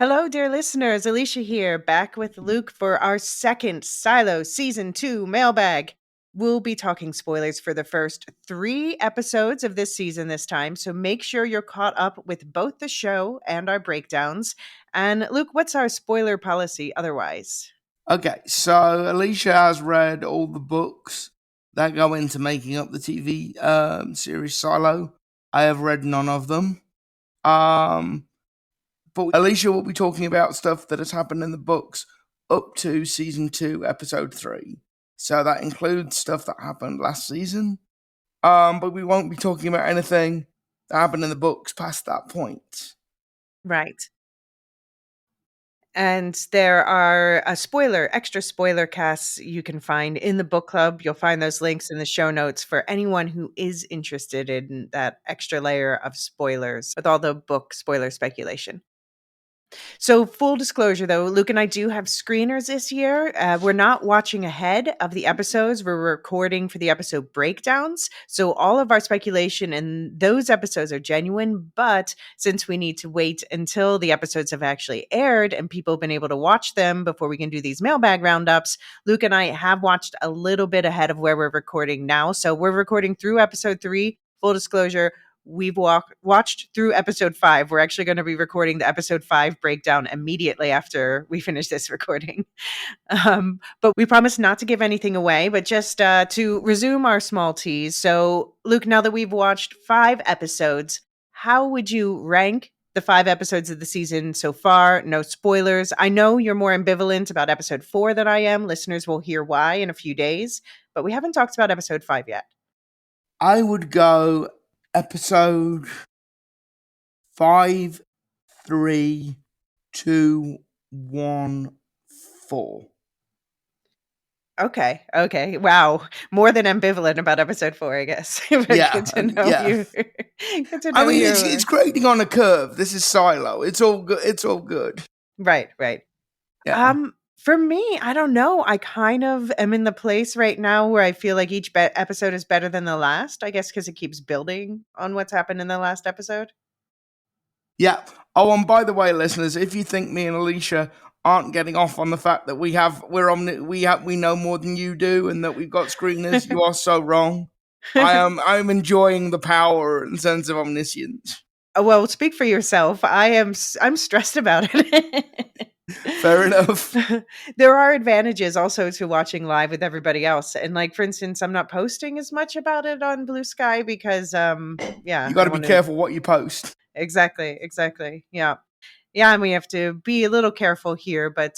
Hello, dear listeners. Elysia here, back with Luke for our second Silo Season 2 Mailbag. We'll be talking spoilers for the first 3 episodes of this season this time, so make sure you're caught up with both the show and our breakdowns. And Luke, what's our spoiler policy otherwise? Okay, so Alicia has read all the books that go into making up the TV series Silo. I have read none of them. But Alicia will be talking about stuff that has happened in the books up to season 2, episode 3. So that includes stuff that happened last season. But we won't be talking about anything that happened in the books past that point. Right. And there are extra spoiler casts you can find in the book club. You'll find those links in the show notes for anyone who is interested in that extra layer of spoilers with all the book spoiler speculation. So, full disclosure though, Luke and I do have screeners this year. We're not watching ahead of the episodes, we're recording for the episode breakdowns. So, all of our speculation in those episodes are genuine. But since we need to wait until the episodes have actually aired and people have been able to watch them before we can do these mailbag roundups, Luke and I have watched a little bit ahead of where we're recording now. So, we're recording through episode 3. Full disclosure, we've watched through episode 5. We're actually going to be recording the episode 5 breakdown immediately after we finish this recording. But we promise not to give anything away, but just to resume our small tease. So, Luke, now that we've watched 5 episodes, how would you rank the 5 episodes of the season so far? No spoilers. I know you're more ambivalent about episode 4 than I am. Listeners will hear why in a few days, but we haven't talked about episode 5 yet. I would go episode 5, 3, 2, 1, 4. Okay. Wow. More than ambivalent about episode 4, I guess. But Yeah, good to know yeah. you. Good to know I mean, you. it's grading on a curve. This is Silo. It's all good. It's all good. Right. Yeah. For me, I don't know. I kind of am in the place right now where I feel like each episode is better than the last. I guess because it keeps building on what's happened in the last episode. Yeah. Oh, and by the way, listeners, if you think me and Alicia aren't getting off on the fact that we know more than you do and that we've got screeners, you are so wrong. I'm enjoying the power and sense of omniscience. Well, speak for yourself. I'm stressed about it. Fair enough. There are advantages also to watching live with everybody else. And like, for instance, I'm not posting as much about it on Blue Sky because, yeah. You got to be careful what you post. Exactly. Yeah. And we have to be a little careful here, but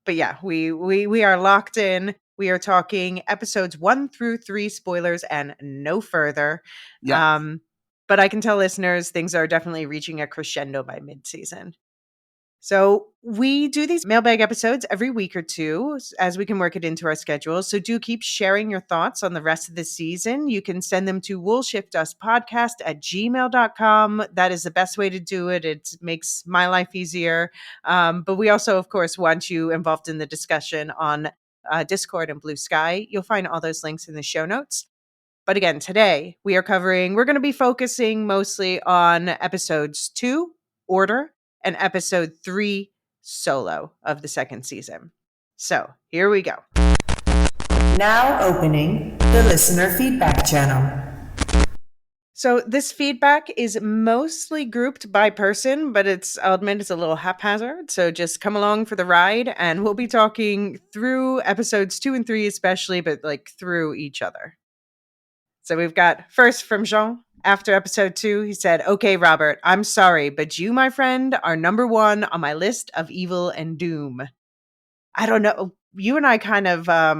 yeah, we are locked in. We are talking episodes 1 through 3 spoilers and no further. Yeah. But I can tell listeners things are definitely reaching a crescendo by mid-season. So we do these mailbag episodes every week or two as we can work it into our schedule. So do keep sharing your thoughts on the rest of the season. You can send them to woolshiftuspodcast@gmail.com. That is the best way to do it. It makes my life easier. But we also, of course, want you involved in the discussion on Discord and Blue Sky. You'll find all those links in the show notes. But again, today we're going to be focusing mostly on episodes 2, Order, and episode 3, Solo, of the second season. So here we go. Now opening the listener feedback channel. So this feedback is mostly grouped by person, but I'll admit it's a little haphazard. So just come along for the ride, and we'll be talking through episodes 2 and 3 especially, but like through each other. So we've got first from Jean. After episode 2, he said, "Okay, Robert, I'm sorry, but you, my friend, are number 1 on my list of evil and doom." I don't know. You and I kind of, I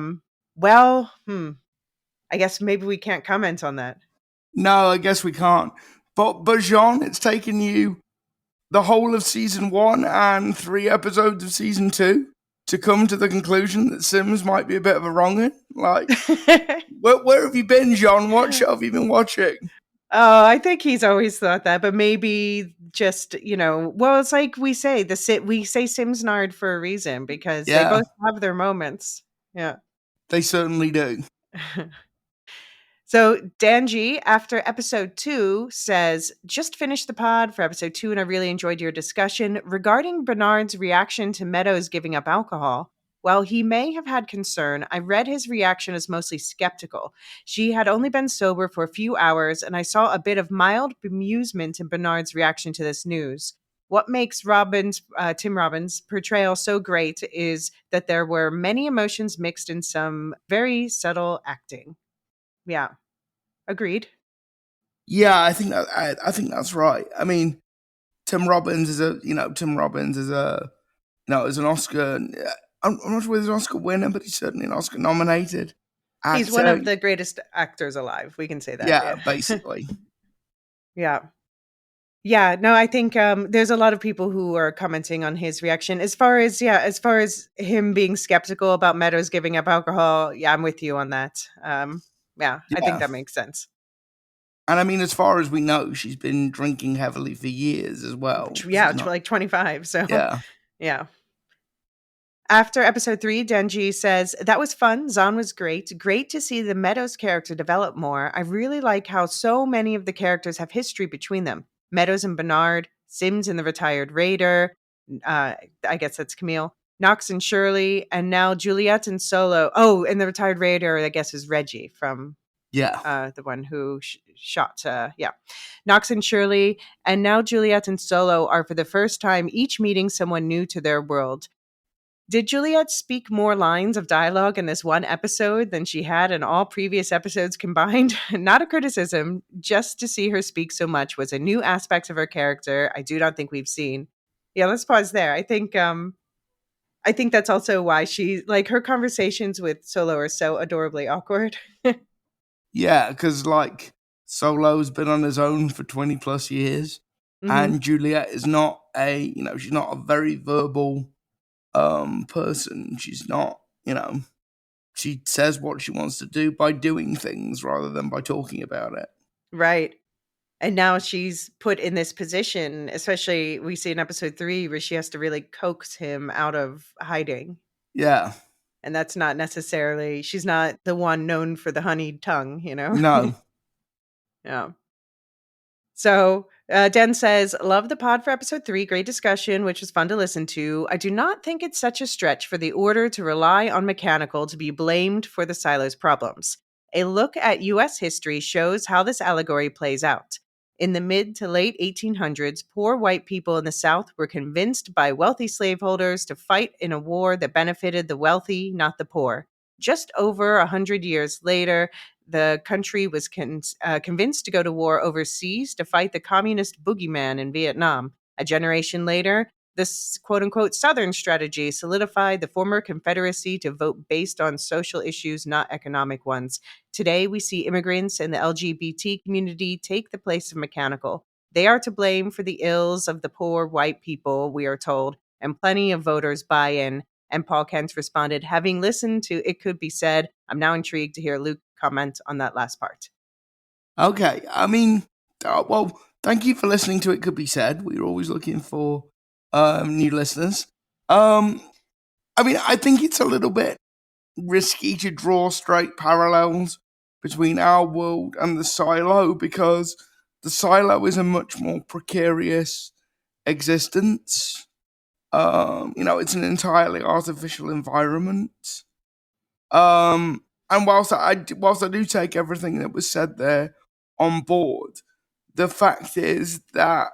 guess maybe we can't comment on that. No, I guess we can't. But Jean, it's taken you the whole of season 1 and 3 episodes of season 2 to come to the conclusion that Sims might be a bit of a wrong'un. Like, where have you been, Jean? What show have you been watching? Oh, I think he's always thought that, but maybe just, well, it's like we say Simsnard for a reason because they both have their moments. Yeah. They certainly do. So Danji, after episode 2, says, just finished the pod for episode 2 and I really enjoyed your discussion regarding Bernard's reaction to Meadows giving up alcohol. While he may have had concern, I read his reaction as mostly skeptical. She had only been sober for a few hours, and I saw a bit of mild bemusement in Bernard's reaction to this news. What makes Tim Robbins' portrayal so great is that there were many emotions mixed in some very subtle acting. Yeah, agreed. Yeah, I think that's right. I mean, Tim Robbins is a is an Oscar. I'm not sure whether he's an Oscar winner, but he's certainly an Oscar nominated He's one actor. of the greatest actors alive. We can say that. Yeah, basically. Yeah. Yeah, no, I think there's a lot of people who are commenting on his reaction. As far as him being skeptical about Meadows giving up alcohol, yeah, I'm with you on that. I think Yeah. that makes sense. And I mean, as far as we know, she's been drinking heavily for years as well. Yeah, like 25. So Yeah. yeah. After episode 3, Denji says, that was fun. Zahn was great. Great to see the Meadows character develop more. I really like how so many of the characters have history between them. Meadows and Bernard, Sims and the retired raider. I guess that's Camille. Knox and Shirley, and now Juliet and Solo. Oh, and the retired raider, I guess, is Reggie from the one who shot. Knox and Shirley, and now Juliet and Solo are for the first time each meeting someone new to their world. Did Juliet speak more lines of dialogue in this one episode than she had in all previous episodes combined? Not a criticism, just to see her speak so much was a new aspect of her character I do not think we've seen. Yeah, let's pause there. I think that's also why she, like, her conversations with Solo are so adorably awkward. Yeah, because like Solo's been on his own for 20 plus years, and Juliet is not she's not a very verbal person. She's not, she says what she wants to do by doing things rather than by talking about it. Right. And now she's put in this position, especially we see in episode 3 where she has to really coax him out of hiding. Yeah. And that's not necessarily, she's not the one known for the honeyed tongue, No. Yeah. So Den says, love the pod for episode 3. Great discussion, which was fun to listen to. I do not think it's such a stretch for the Order to rely on Mechanical to be blamed for the Silo's problems. A look at U.S. history shows how this allegory plays out. In the mid to late 1800s, poor white people in the South were convinced by wealthy slaveholders to fight in a war that benefited the wealthy, not the poor. Just over 100 years later, the country was convinced to go to war overseas to fight the communist boogeyman in Vietnam. A generation later, this quote-unquote Southern strategy solidified the former Confederacy to vote based on social issues, not economic ones. Today, we see immigrants and the LGBT community take the place of Mechanical. They are to blame for the ills of the poor white people, we are told, and plenty of voters buy in. And Paul Kent responded, having listened to It Could Be Said, I'm now intrigued to hear Luke comment on that last part. Okay. I mean, well, thank you for listening to It Could Be Said. We're always looking for new listeners. I mean, I think it's a little bit risky to draw straight parallels between our world and the Silo, because the Silo is a much more precarious existence. It's an entirely artificial environment. And whilst I do take everything that was said there on board, the fact is that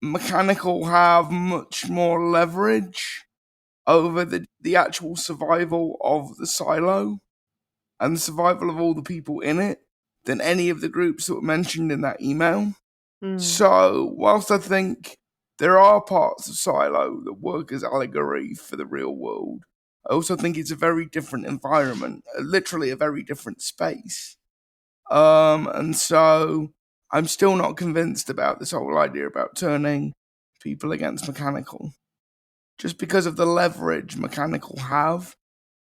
Mechanical have much more leverage over the actual survival of the Silo and the survival of all the people in it than any of the groups that were mentioned in that email. So, whilst I think there are parts of Silo that work as allegory for the real world, I also think it's a very different environment, literally a very different space. And so I'm still not convinced about this whole idea about turning people against Mechanical. Just because of the leverage Mechanical have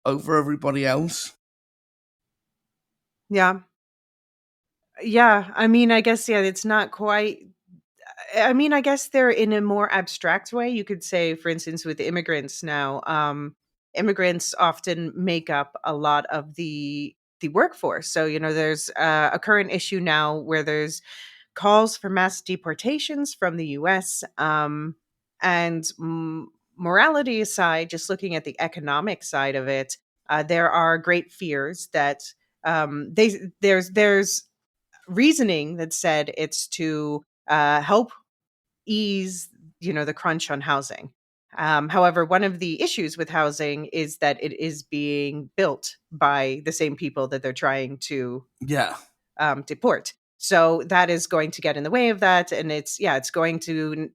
over everybody else. Yeah. Yeah. I mean, I guess, it's not quite. I mean, I guess they're in a more abstract way. You could say, for instance, with immigrants now, immigrants often make up a lot of the the workforce. So, there's a current issue now where there's calls for mass deportations from the US. And morality aside, just looking at the economic side of it, there are great fears that there's reasoning that said it's to help ease, the crunch on housing. However, one of the issues with housing is that it is being built by the same people that they're trying to deport. So that is going to get in the way of that, and it's going to.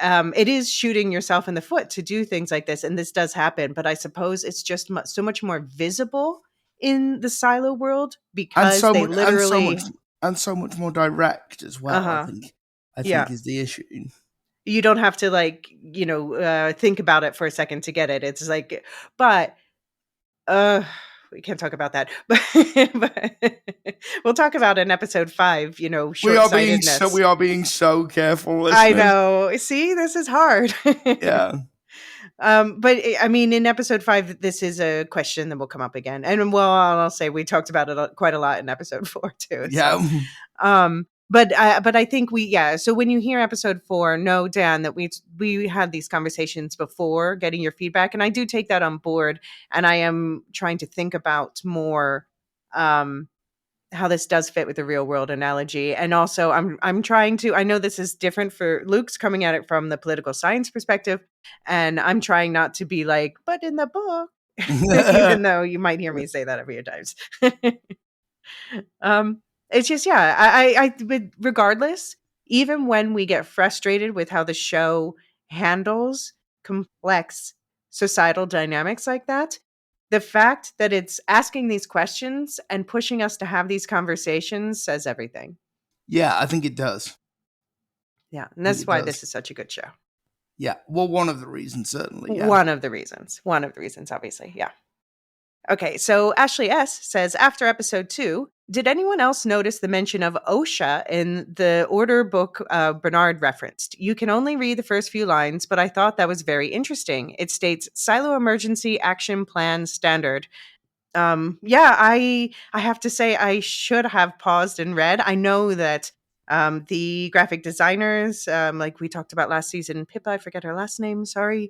It is shooting yourself in the foot to do things like this, and this does happen. But I suppose it's just so much more visible in the Silo world because they literally and so much more direct as well. I think is the issue. You don't have to think about it for a second to get it. It's like, but we can't talk about that. But we'll talk about in episode 5. Short-sightedness. We are being so careful. Listeners. I know. See, this is hard. Yeah. But I mean, in episode 5, this is a question that will come up again, and I'll say we talked about it quite a lot in episode 4 too. Yeah. So, but I think so when you hear episode 4, know, Dan, that we had these conversations before getting your feedback, and I do take that on board, and I am trying to think about more how this does fit with the real world analogy. And also I'm trying to, I know this is different for Luke's coming at it from the political science perspective, and I'm trying not to be like, but in the book, even though you might hear me say that a few times. It's just, but regardless, even when we get frustrated with how the show handles complex societal dynamics like that, the fact that it's asking these questions and pushing us to have these conversations says everything. Yeah, I think it does. Yeah, and that's why this is such a good show. Yeah, well, one of the reasons, certainly. Yeah. One of the reasons, obviously, yeah. Okay, so Ashley S. says, after episode 2, did anyone else notice the mention of OSHA in the order book Bernard referenced? You can only read the first few lines, but I thought that was very interesting. It states, Silo Emergency Action Plan Standard. I have to say I should have paused and read. I know that the graphic designers, like we talked about last season, Pippa, I forget her last name, sorry.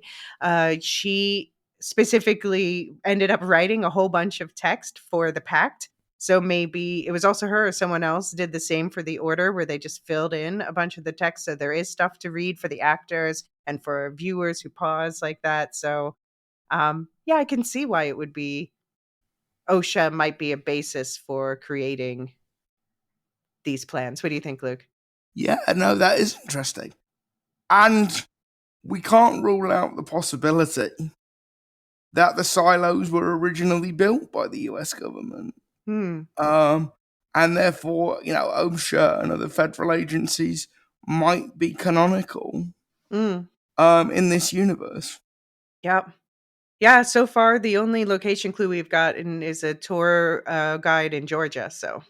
She specifically ended up writing a whole bunch of text for the Pact. So maybe it was also her or someone else did the same for the Order, where they just filled in a bunch of the text. So there is stuff to read for the actors and for viewers who pause like that. So I can see why it would be OSHA might be a basis for creating these plans. What do you think, Luke? Yeah, no, that is interesting. And we can't rule out the possibility that the silos were originally built by the US government. And therefore, OSHA and other federal agencies might be canonical in this universe. Yep. Yeah, so far the only location clue we've gotten is a tour guide in Georgia. So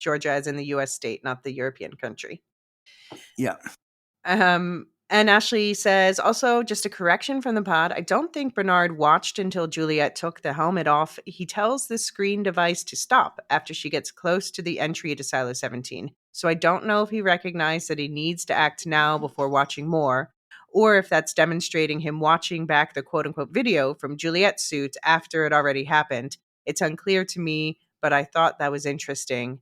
Georgia as in the US state, not the European country. Yeah. And Ashley says, also, just a correction from the pod. I don't think Bernard watched until Juliet took the helmet off. He tells the screen device to stop after she gets close to the entry to Silo 17. So I don't know if he recognized that he needs to act now before watching more, or if that's demonstrating him watching back the quote-unquote video from Juliet's suit after it already happened. It's unclear to me, but I thought that was interesting.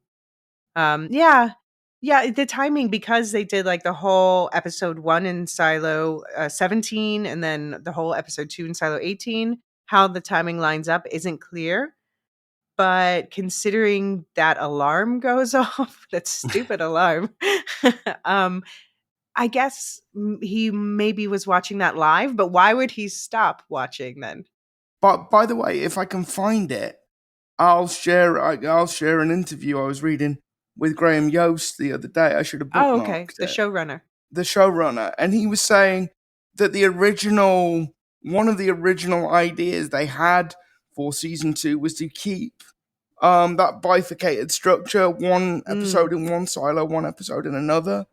Yeah, the timing, because they did like the whole episode 1 in Silo 17 and then the whole episode 2 in Silo 18, how the timing lines up isn't clear. But considering that alarm goes off, that stupid alarm, I guess he maybe was watching that live, but why would he stop watching then? But by the way, if I can find it, I'll share an interview I was reading with Graham Yost the other day. I should have bookmarked Oh, okay. The showrunner. The showrunner. And he was saying that one of the original ideas they had for season 2 was to keep that bifurcated structure, one episode in one silo, one episode in another,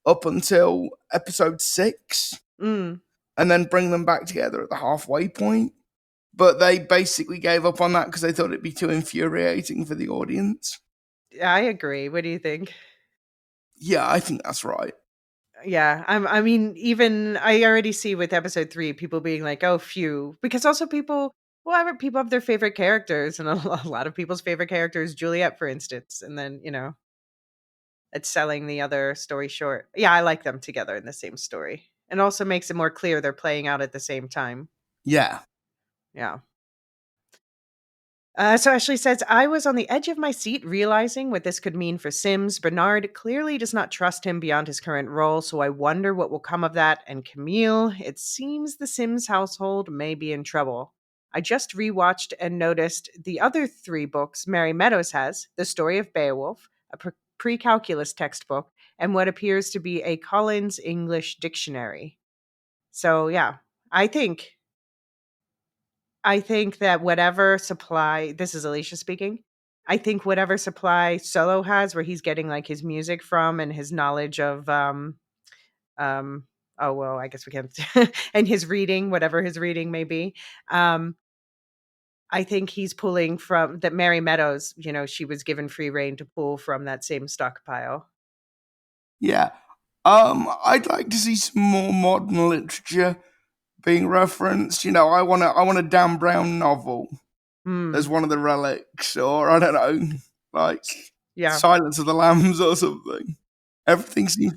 up until episode 6, and then bring them back together at the halfway point. but they basically gave up on that because they thought it'd be too infuriating for the audience. I agree. What do you think? Yeah, I think that's right. Yeah, I mean, even I already see with episode 3 people being like, "Oh, phew," because also people have their favorite characters, and a lot of people's favorite character is Juliet, for instance, and then it's selling the other story short. Yeah, I like them together in the same story, and also makes it more clear they're playing out at the same time. Yeah. Yeah. So Ashley says, I was on the edge of my seat realizing what this could mean for Sims. Bernard clearly does not trust him beyond his current role, so I wonder what will come of that. And Camille, it seems the Sims household may be in trouble. I just rewatched and noticed the other 3 books Mary Meadows has: The Story of Beowulf, a pre calculus textbook, and what appears to be a Collins English dictionary. So, yeah, I think I think that whatever supply, this is Alicia speaking. I think whatever supply Solo has, where he's getting like his music from and his knowledge of um oh well, I guess we can't and his reading, whatever his reading may be. Um I think he's pulling from that Mary Meadows, she was given free reign to pull from that same stockpile. Yeah. I'd like to see some more modern literature being referenced. I want a Dan Brown novel as Hmm. one of the relics, or I don't know, like Yeah. Silence of the Lambs or something. Everything seems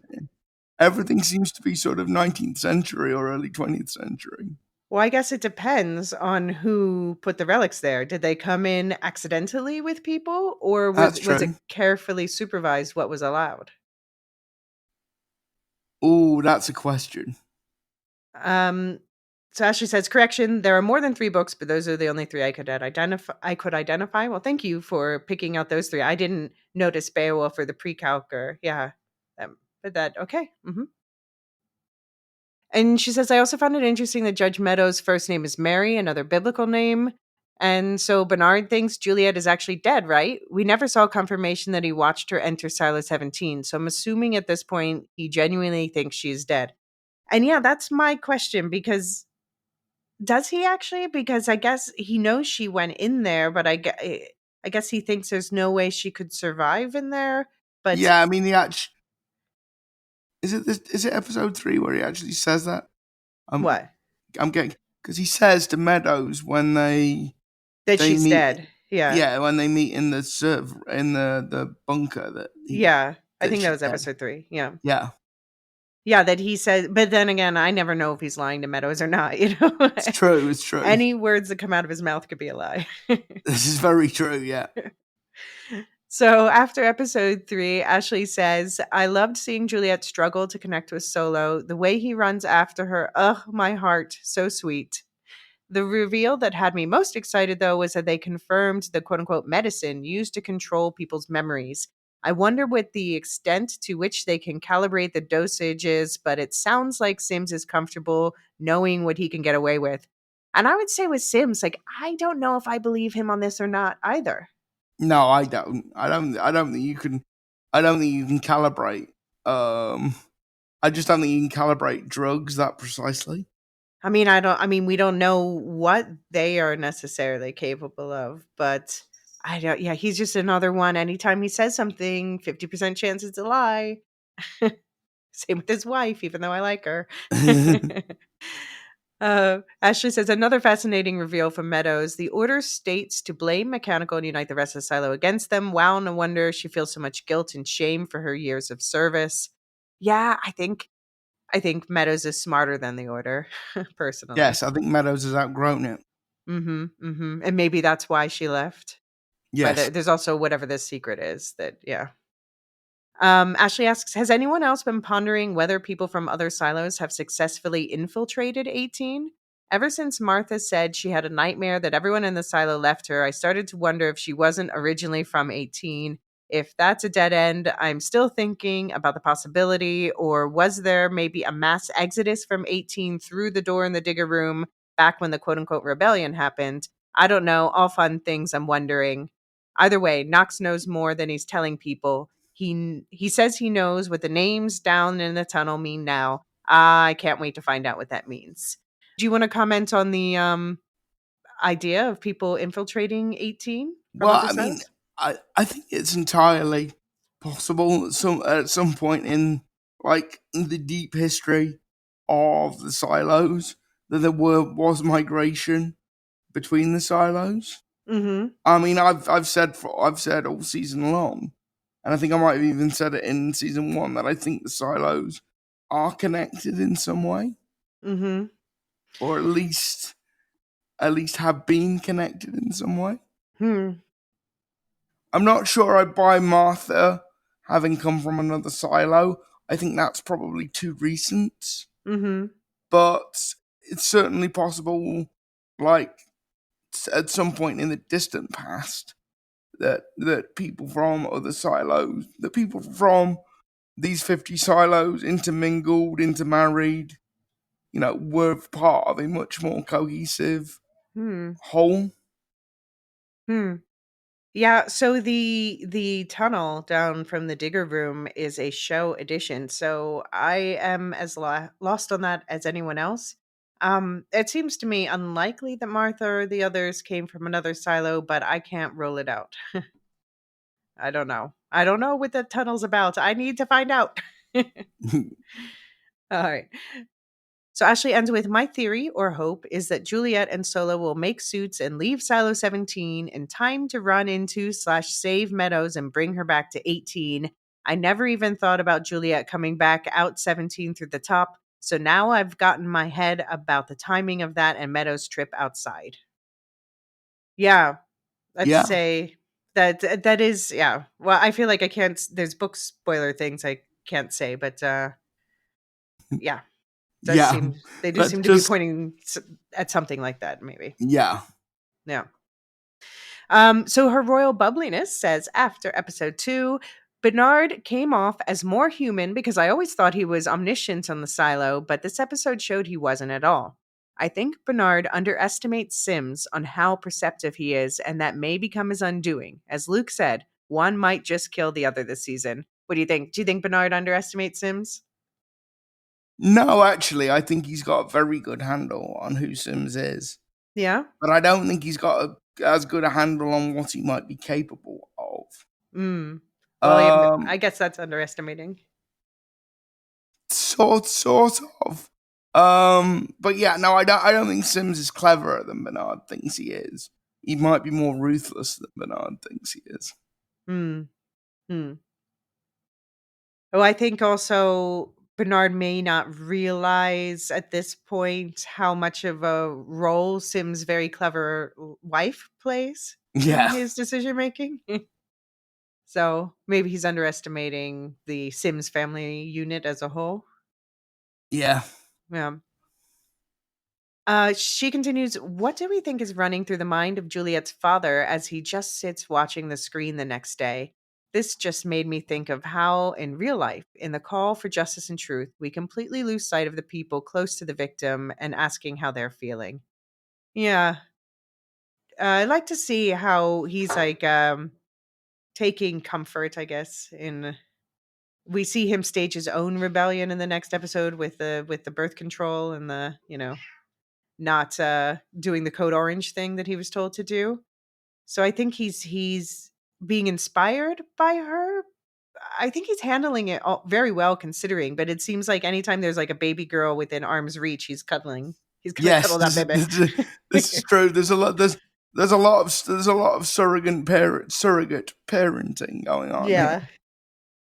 everything seems to be sort of 19th century or early 20th century. Well, I guess it depends on who put the relics there. Did they come in accidentally with people, or That's was true. it carefully supervised what was allowed? Oh, that's a question. Um, so Ashley says, correction, there are more than 3 books, but those are the only 3 I could identify. Well, thank you for picking out those 3. I didn't notice Beowulf or the Precalcer. Yeah. But that okay. And she says, I also found it interesting that Judge Meadows' first name is Mary, another biblical name. And so Bernard thinks Juliet is actually dead, right? We never saw confirmation that he watched her enter Silo 17. So I'm assuming at this point he genuinely thinks she's dead. And yeah, that's my question, because does he actually? Because I guess he knows she went in there, but I guess he thinks there's no way she could survive in there. But Yeah, I mean is it episode 3 where he actually says that? I'm what? I'm getting because he says to Meadows when That they she's meet. dead. Yeah. Yeah, when they meet in the in the bunker Yeah. I that think that she's was dead. episode 3. Yeah. Yeah, Yeah, that he says, but then again, I never know if he's lying to Meadows or not, you know? it's true. It's true. Any words that come out of his mouth could be a lie. This is very true. Yeah. So after episode 3, Ashley says, I loved seeing Juliet struggle to connect with Solo. The way he runs after her, ugh, my heart, so sweet. The reveal that had me most excited, though, was that they confirmed the quote unquote medicine used to control people's memories. I wonder what the extent to which they can calibrate the dosages, but it sounds like Sims is comfortable knowing what he can get away with. And I would say with Sims, like, I don't know if I believe him on this or not either. No, I don't. I don't think you can. I don't think you can calibrate. I just don't think you can calibrate drugs that precisely. We don't know what they are necessarily capable of, but I don't, yeah, he's just another one. Anytime he says something, 50% chance it's a lie. Same with his wife, even though I like her. Ashley says, another fascinating reveal from Meadows. The order states to blame Mechanical and unite the rest of Silo against them. Wow, no wonder she feels so much guilt and shame for her years of service. Yeah, I think Meadows is smarter than the order, personally. Yes, I think Meadows has outgrown it. And maybe that's why she left. But Yes. there's also whatever this secret is that, yeah. Ashley asks, has anyone else been pondering whether people from other silos have successfully infiltrated 18? Ever since Martha said she had a nightmare that everyone in the silo left her, I started to wonder if she wasn't originally from 18. If that's a dead end, I'm still thinking about the possibility, or was there maybe a mass exodus from 18 through the door in the digger room back when the quote unquote rebellion happened? I don't know. All fun things I'm wondering. Either way, Knox knows more than he's telling people. He says he knows what the names down in the tunnel mean now. I can't wait to find out what that means. Do you want to comment on the idea of people infiltrating 18 from Well, other I mean, sets? I think it's entirely possible at some point in like the deep history of the silos that there was migration between the silos. Mm-hmm. I mean, I've said all season long, and I think I might have even said it in season 1 that I think the silos are connected in some way, Mm-hmm. or at least have been connected in some way. Hmm. I'm not sure I buy Martha having come from another silo. I think that's probably too recent, Mm-hmm. but it's certainly possible, like at some point in the distant past, that people from other silos, that people from these 50 silos intermingled, intermarried, were part of a much more cohesive Hmm. whole. Hmm. Yeah, so the tunnel down from the digger room is a show edition. So I am as lost on that as anyone else. It seems to me unlikely that Martha or the others came from another silo, but I can't rule it out. I don't know. I don't know what the tunnel's about. I need to find out. All right. So Ashley ends with my theory or hope is that Juliet and Solo will make suits and leave Silo 17 in time to run into/save Meadows and bring her back to 18. I never even thought about Juliet coming back out 17 through the top. So now I've gotten my head about the timing of that and Meadows' trip outside. Yeah, let's Yeah, say that is yeah. Well, I feel like I can't. There's book spoiler things I can't say, but yeah, does yeah. seem they do Let's seem to be just, pointing at something like that, maybe. yeah. Yeah. So her royal bubbliness says after episode 2, Bernard came off as more human because I always thought he was omniscient on the silo, but this episode showed he wasn't at all. I think Bernard underestimates Sims on how perceptive he is, and that may become his undoing. As Luke said, one might just kill the other this season. What do you think? Do you think Bernard underestimates Sims? No, actually, I think he's got a very good handle on who Sims is, Yeah. but I don't think he's got as good a handle on what he might be capable of. Mm. Well, I Um, guess that's underestimating. sort of. But yeah, no, I don't think Sims is cleverer than Bernard thinks he is. He might be more ruthless than Bernard thinks he is. Hmm. Hmm. Oh, I think also Bernard may not realize at this point how much of a role Sim's very clever wife plays in Yeah, his decision making. So maybe he's underestimating the Sims family unit as a whole. yeah. Yeah. She continues, what do we think is running through the mind of Juliet's father as he just sits watching the screen the next day? This just made me think of how, in real life, in the call for justice and truth, we completely lose sight of the people close to the victim and asking how they're feeling. Yeah, I'd like to see how he's like taking comfort, I guess. In we see him stage his own rebellion in the next episode with the birth control and the not doing the code orange thing that he was told to do. So I think he's being inspired by her. I think he's handling it all very well considering, but it seems like anytime there's like a baby girl within arm's reach, he's cuddling. He's gonna Yes, cuddle that baby. this is true. There's a lot of surrogate parenting going on here. Yeah.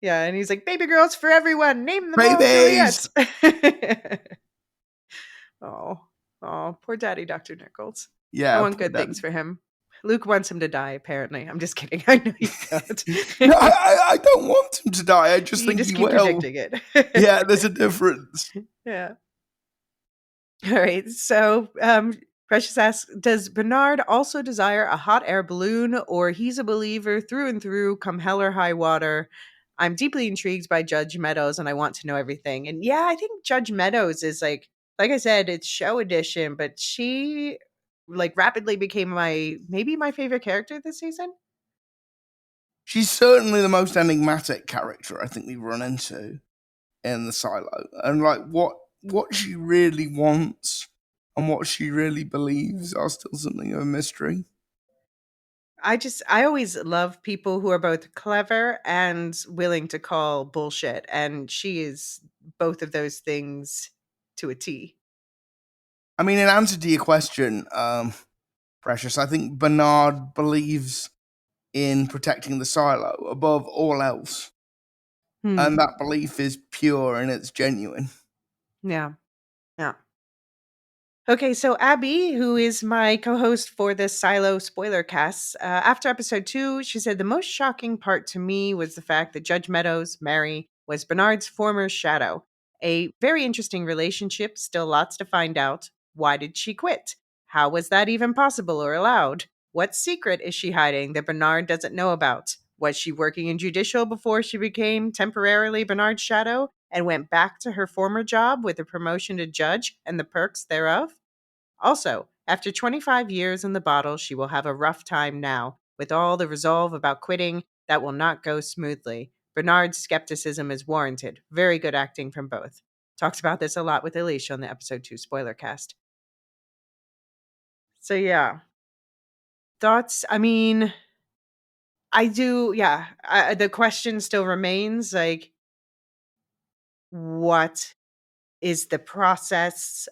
Yeah, and he's like, baby girls for everyone, name them all Juliet. Babies. Oh, oh, poor daddy, Dr. Nichols. I Yeah, want poor good daddy. things for him. Luke wants him to die, apparently. I'm just kidding. I know you don't. No, I don't want him to die. I just You think just he keep will. predicting it. Yeah, there's a difference. Yeah. All right. So, Precious asks, does Bernard also desire a hot air balloon, or he's a believer through and through, come hell or high water? I'm deeply intrigued by Judge Meadows, and I want to know everything. And yeah, I think Judge Meadows is like I said, it's show edition, but she like rapidly became maybe my favorite character this season. She's certainly the most enigmatic character I think we've run into in the silo, and like what she really wants and what she really believes are still something of a mystery. I always love people who are both clever and willing to call bullshit. And she is both of those things to a T. I mean, in answer to your question, Precious, I think Bernard believes in protecting the silo above all else. Hmm. And that belief is pure and it's genuine. Yeah. Yeah. Okay, so Abby, who is my co-host for the Silo spoiler cast, after episode 2, she said the most shocking part to me was the fact that Judge Meadows, Mary, was Bernard's former shadow. A very interesting relationship, still lots to find out. Why did she quit? How was that even possible or allowed? What secret is she hiding that Bernard doesn't know about? Was she working in judicial before she became temporarily Bernard's shadow and went back to her former job with a promotion to judge and the perks thereof? Also, after 25 years in the bottle, she will have a rough time now. With all the resolve about quitting, that will not go smoothly. Bernard's skepticism is warranted. Very good acting from both. Talks about this a lot with Elysia on the episode 2 spoiler cast. So, yeah. Thoughts? I mean, I do, yeah. The question still remains like, what is the process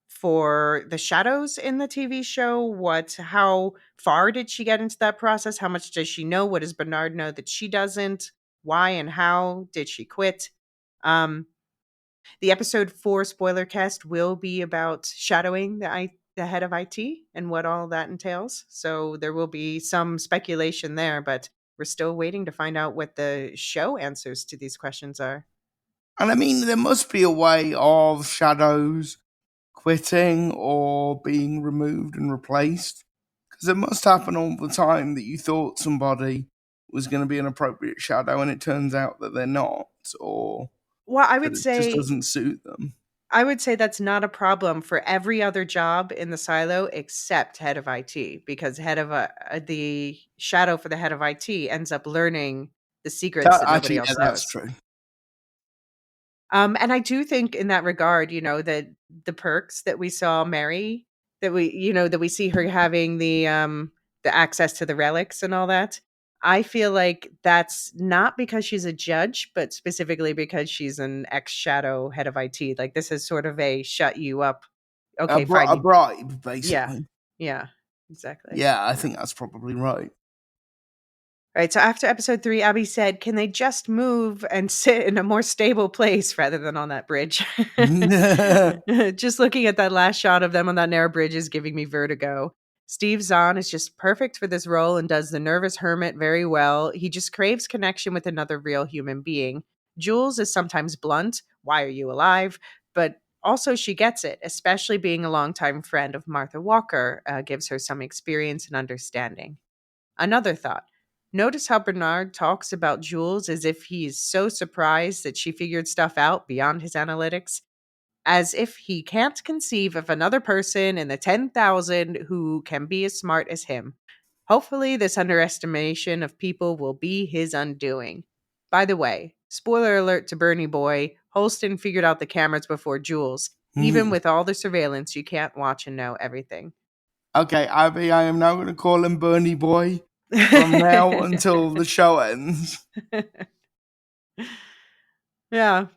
for the shadows in the TV show? How far did she get into that process? How much does she know? What does Bernard know that she doesn't? Why and how did she quit? Um, the episode 4 spoiler cast will be about shadowing the head of IT and what all that entails. So there will be some speculation there, but we're still waiting to find out what the show answers to these questions are. And I mean, there must be a way of shadows quitting or being removed and replaced. Because it must happen all the time that you thought somebody was going to be an appropriate shadow and it turns out that they're not, or Well, that it just doesn't suit them. I would say that's not a problem for every other job in the silo except head of IT, because head of the shadow for the head of IT ends up learning the secrets that nobody Actually, yeah, else that's knows. true. And I do think in that regard, that the perks that we saw Mary, that we see her having the access to the relics and all that. I feel like that's not because she's a judge, but specifically because she's an ex shadow head of IT. Like this is sort of a shut you up. Okay, A fine. bribe, Yeah. basically. Yeah. Exactly. Yeah, I Yeah. think that's probably right. Right. So after episode 3, Abby said, "Can they just move and sit in a more stable place rather than on that bridge?" Just looking at that last shot of them on that narrow bridge is giving me vertigo. Steve Zahn is just perfect for this role and does the nervous hermit very well. He just craves connection with another real human being. Jules is sometimes blunt. Why are you alive? But also, she gets it, especially being a longtime friend of Martha Walker, gives her some experience and understanding. Another thought. Notice how Bernard talks about Jules as if he's so surprised that she figured stuff out beyond his analytics, as if he can't conceive of another person in the 10,000 who can be as smart as him. Hopefully, this underestimation of people will be his undoing. By the way, spoiler alert to Bernie Boy, Holston figured out the cameras before Jules. Even with all the surveillance, you can't watch and know everything. Okay, Abby, I am now going to call him Bernie Boy from now until the show ends. Yeah.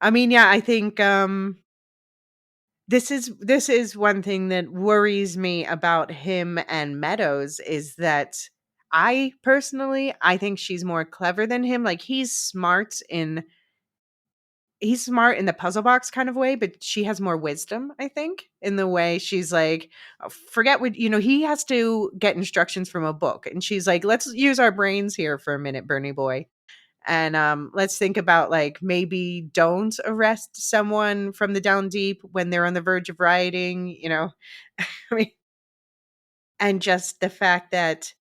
I mean, yeah, I think this is one thing that worries me about him and Meadows is that I think she's more clever than him. Like he's smart in the puzzle box kind of way, but she has more wisdom, I think, in the way she's like, forget what, he has to get instructions from a book. And she's like, let's use our brains here for a minute, Bernie boy. And let's think about like maybe don't arrest someone from the down deep when they're on the verge of rioting. I mean, and just the fact that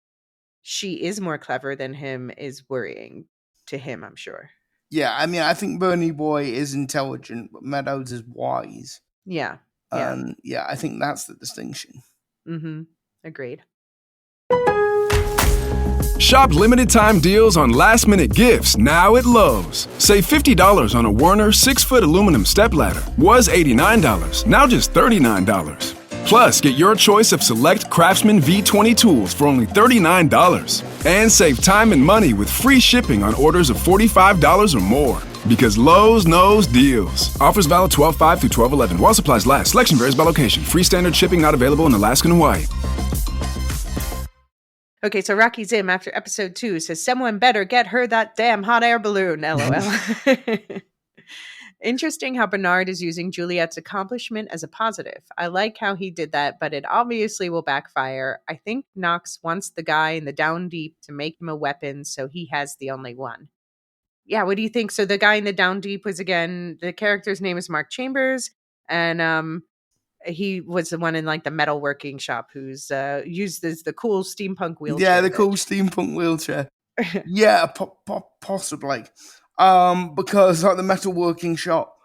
she is more clever than him is worrying to him, I'm sure. Yeah, I mean, I think Bernie Boy is intelligent, but Meadows is wise. Yeah. Yeah. And yeah, I think that's the distinction. Mm-hmm. Agreed. Shop limited time deals on last minute gifts now at Lowe's. Save $50 on a Werner 6-foot aluminum stepladder. Was $89, now just $39. Plus, get your choice of select Craftsman V20 tools for only $39. And save time and money with free shipping on orders of $45 or more. Because Lowe's knows deals. Offers valid 12/5 through 12/11. While supplies last. Selection varies by location. Free standard shipping not available in Alaska and Hawaii. Okay, so Rocky Zim after episode 2 says, someone better get her that damn hot air balloon, LOL. Interesting how Bernard is using Juliet's accomplishment as a positive. I like how he did that, but it obviously will backfire. I think Knox wants the guy in the down deep to make him a weapon, so he has the only one. Yeah, what do you think? So the guy in the down deep was, again, the character's name is Mark Chambers, and he was the one in like the metalworking shop who's used as the cool steampunk wheelchair. Yeah, the cool steampunk wheelchair. Yeah, possibly. Because like the metalworking shop,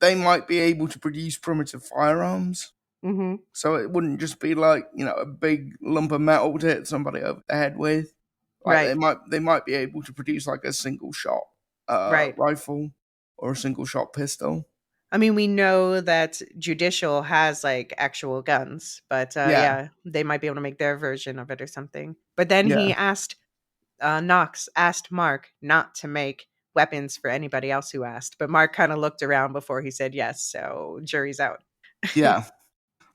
they might be able to produce primitive firearms. Mm-hmm. So it wouldn't just be like, a big lump of metal to hit somebody over the head with. Like Right. they might be able to produce like a single shot rifle or a single shot pistol. I mean, we know that Judicial has like actual guns, but yeah, they might be able to make their version of it or something. But then he asked, Knox asked Mark not to make weapons for anybody else who asked, but Mark kind of looked around before he said yes, so jury's out. Yeah.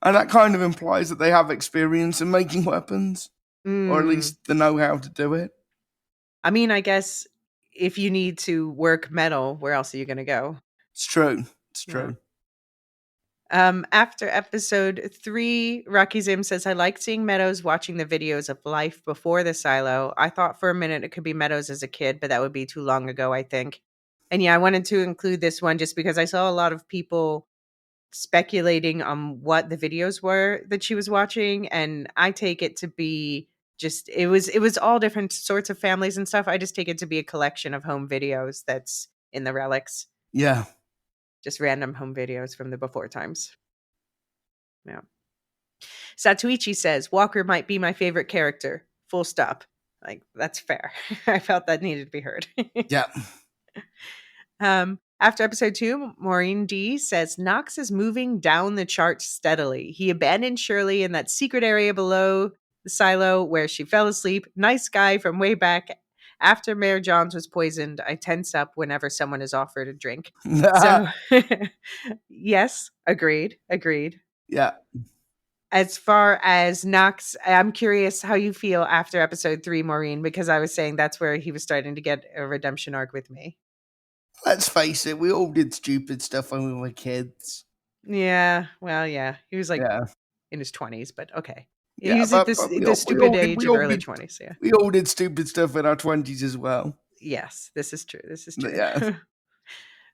And that kind of implies that they have experience in making weapons, or at least the know-how to do it. I mean, I guess if you need to work metal, where else are you going to go? It's true. It's true. After episode 3, Rocky Zim says, I like seeing Meadows watching the videos of life before the silo. I thought for a minute it could be Meadows as a kid, but that would be too long ago, I think. And yeah, I wanted to include this one just because I saw a lot of people speculating on what the videos were that she was watching, and I take it to be just it was all different sorts of families and stuff. I just take it to be a collection of home videos that's in the relics. Yeah. Just random home videos from the before times. Yeah. Satuichi says, Walker might be my favorite character. Full stop. Like, that's fair. I felt that needed to be heard. Yeah. After episode 2, Maureen D says, Knox is moving down the charts steadily. He abandoned Shirley in that secret area below the silo where she fell asleep. Nice guy from way back. After Mayor Johns was poisoned, I tense up whenever someone is offered a drink. So, yes, agreed. Yeah. As far as Knox, I'm curious how you feel after episode 3, Maureen, because I was saying that's where he was starting to get a redemption arc with me. Let's face it, we all did stupid stuff when we were kids. Yeah, well, yeah. He was like in his 20s, but okay. Yeah, he was at the stupid age of early 20s, yeah. We all did stupid stuff in our 20s as well. Yes, this is true. Yeah.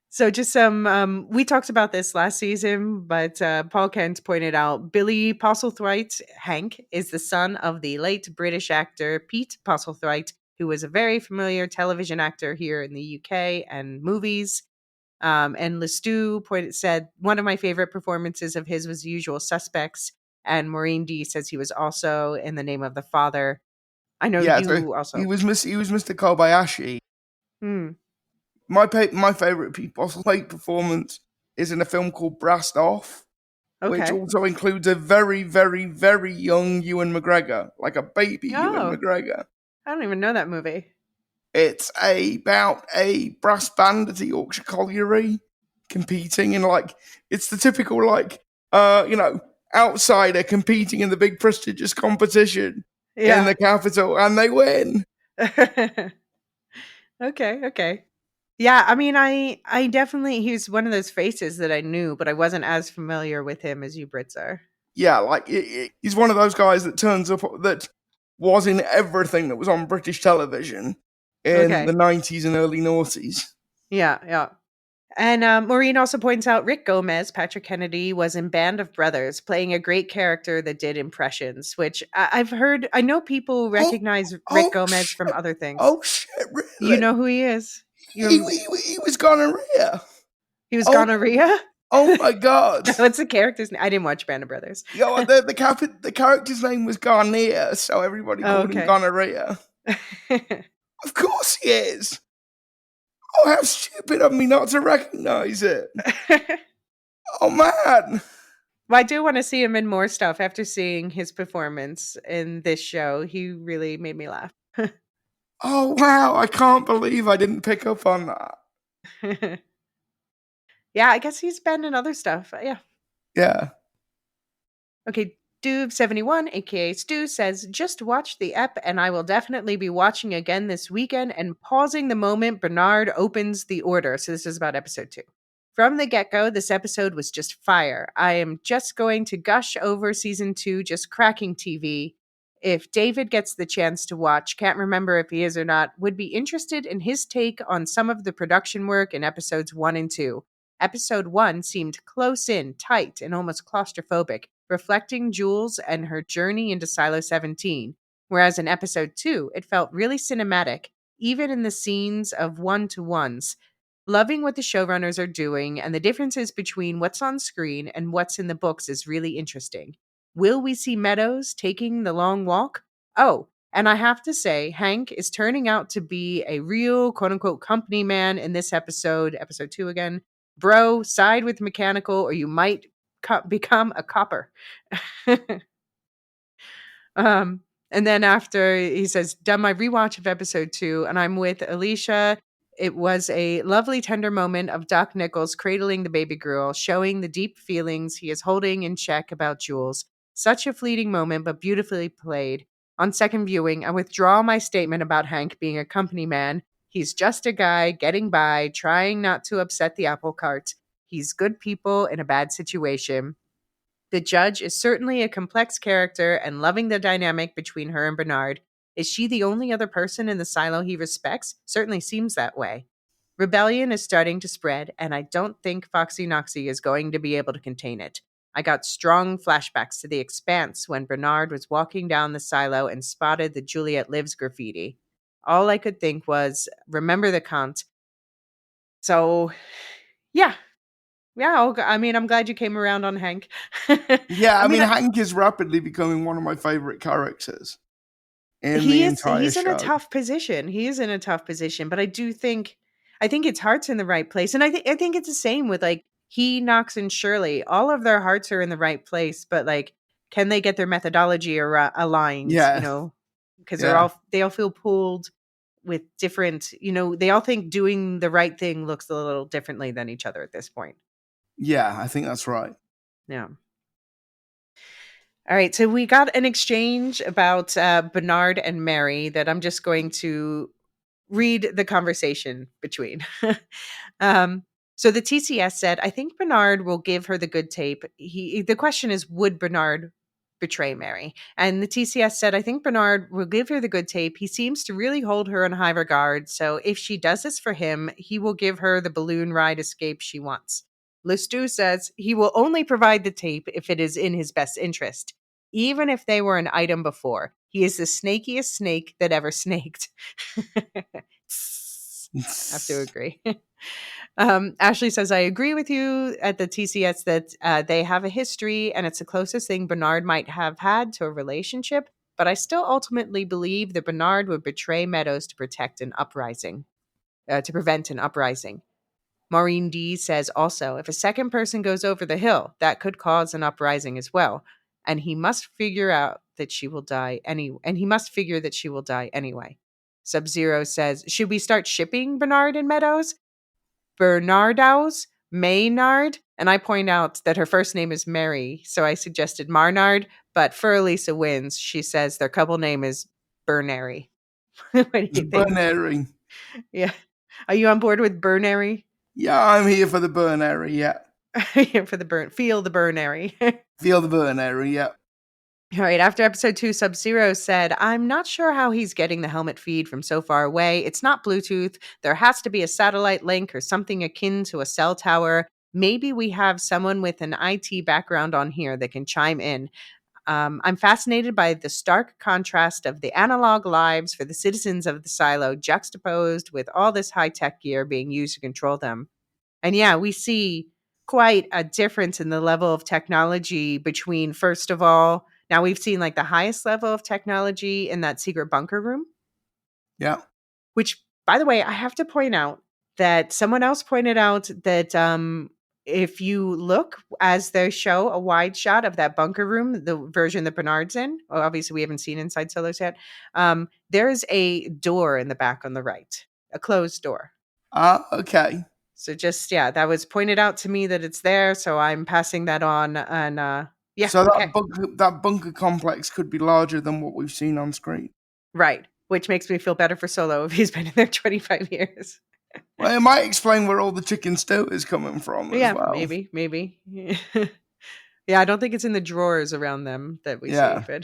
So just some, we talked about this last season, but Paul Kent pointed out Billy Postlethwaite, Hank, is the son of the late British actor Pete Postlethwaite, who was a very familiar television actor here in the UK and movies. And Lestu said, one of my favorite performances of his was The Usual Suspects. And Maureen D says he was also in The Name of the Father. I know you also. He was Mr. Kobayashi. My favorite Pete Postlethwaite performance is in a film called Brassed Off, which also includes a very, very, very young Ewan McGregor, like a baby Ewan McGregor. I don't even know that movie. It's about a brass band at the Yorkshire Colliery competing in it's the typical outsider competing in the big prestigious competition in the capital, and they win. Okay. Yeah, I mean, I definitely, he's one of those faces that I knew, but I wasn't as familiar with him as you Brits are. Yeah, he's one of those guys that turns up, that was in everything that was on British television in the 90s and early noughties. Yeah. And Maureen also points out Rick Gomez, Patrick Kennedy, was in Band of Brothers, playing a great character that did impressions, which I've heard. I know people recognize Rick Gomez from other things. Oh, shit, really? You know who he is? He was gonorrhea. He was gonorrhea? Oh, my God. What's the character's name? I didn't watch Band of Brothers. The character's name was Garnier, so everybody called him gonorrhea. Of course he is. Oh, how stupid of me not to recognize it. Oh, man. Well, I do want to see him in more stuff after seeing his performance in this show. He really made me laugh. Oh, wow. I can't believe I didn't pick up on that. Yeah, I guess he's been in other stuff. Yeah. Yeah. Okay, Duve71, aka Stu, says, just watch the ep, and I will definitely be watching again this weekend and pausing the moment Bernard opens the order. So this is about episode 2. From the get-go, this episode was just fire. I am just going to gush over season 2, just cracking TV. If David gets the chance to watch, can't remember if he is or not, would be interested in his take on some of the production work in episodes 1 and 2. Episode 1 seemed close in, tight, and almost claustrophobic, reflecting Jules and her journey into Silo 17, whereas in episode 2, it felt really cinematic, even in the scenes of one-to-ones. Loving what the showrunners are doing, and the differences between what's on screen and what's in the books is really interesting. Will we see Meadows taking the long walk? Oh, and I have to say, Hank is turning out to be a real quote-unquote company man in this episode 2 again. Bro, side with mechanical or you might become a copper. And then after he says, done my rewatch of episode 2, and I'm with Elysia. It was a lovely, tender moment of Doc Nichols cradling the baby girl, showing the deep feelings he is holding in check about Jules. Such a fleeting moment, but beautifully played. On second viewing, I withdraw my statement about Hank being a company man. He's just a guy getting by, trying not to upset the apple cart. He's good people in a bad situation. The judge is certainly a complex character, and loving the dynamic between her and Bernard. Is she the only other person in the silo he respects? Certainly seems that way. Rebellion is starting to spread, and I don't think Foxy Noxy is going to be able to contain it. I got strong flashbacks to The Expanse when Bernard was walking down the silo and spotted the Juliet Lives graffiti. All I could think was, remember the Kant. So, yeah, I'm glad you came around on Hank. Yeah, I mean, Hank is rapidly becoming one of my favorite characters in the he is entire he's in a show. tough position. He is in a tough position, but I think his heart's in the right place. And I think it's the same with like he, Knox, and Shirley. All of their hearts are in the right place, but like, can they get their methodology aligned? You Yeah, know, because yeah, they all feel pulled with different. You know, they all think doing the right thing looks a little differently than each other at this point. yeah. I think that's right. Yeah. All right, so we got an exchange about Bernard and Mary that I'm just going to read the conversation between. um, so the TCS said, I think Bernard will give her the good tape. The question is, would Bernard betray Mary? And the TCS said, I think Bernard will give her the good tape. He seems to really hold her in high regard. So if she does this for him, he will give her the balloon ride escape she wants. Lestu says he will only provide the tape if it is in his best interest. Even if they were an item before, he is the snakiest snake that ever snaked. Have to agree. Ashley says, I agree with you at the TCS that they have a history and it's the closest thing Bernard might have had to a relationship, but I still ultimately believe that Bernard would betray Meadows to protect an uprising, to prevent an uprising. Maureen D says also, if a second person goes over the hill, that could cause an uprising as well. And he must figure that she will die anyway. Sub-Zero says, should we start shipping Bernard and Meadows? Bernardows? Maynard? And I point out that her first name is Mary, so I suggested Marnard, but Fur Lisa wins. She says their couple name is Bernary. What do you think? Bernary. Yeah. Are you on board with Bernary? Yeah, I'm here for the Bernary, yeah. For the feel the Bernary. Feel the Bernary, yeah. All right, after episode 2, Sub-Zero said, I'm not sure how he's getting the helmet feed from so far away. It's not Bluetooth. There has to be a satellite link or something akin to a cell tower. Maybe we have someone with an IT background on here that can chime in. I'm fascinated by the stark contrast of the analog lives for the citizens of the silo juxtaposed with all this high-tech gear being used to control them. And yeah, we see quite a difference in the level of technology between, first of all, now we've seen like the highest level of technology in that secret bunker room. Yeah. Which, by the way, I have to point out that someone else pointed out that if you look as they show a wide shot of that bunker room, the version that Bernard's in, well, obviously we haven't seen inside Solos yet, there is a door in the back on the right, a closed door. Okay. So just, yeah, that was pointed out to me that it's there. So I'm passing that on. And yeah, So okay. that bunker complex could be larger than what we've seen on screen. Right. Which makes me feel better for Solo if he's been in there 25 years. Well, it might explain where all the chicken stew is coming from as well. Maybe. Yeah, I don't think it's in the drawers around them that we see, but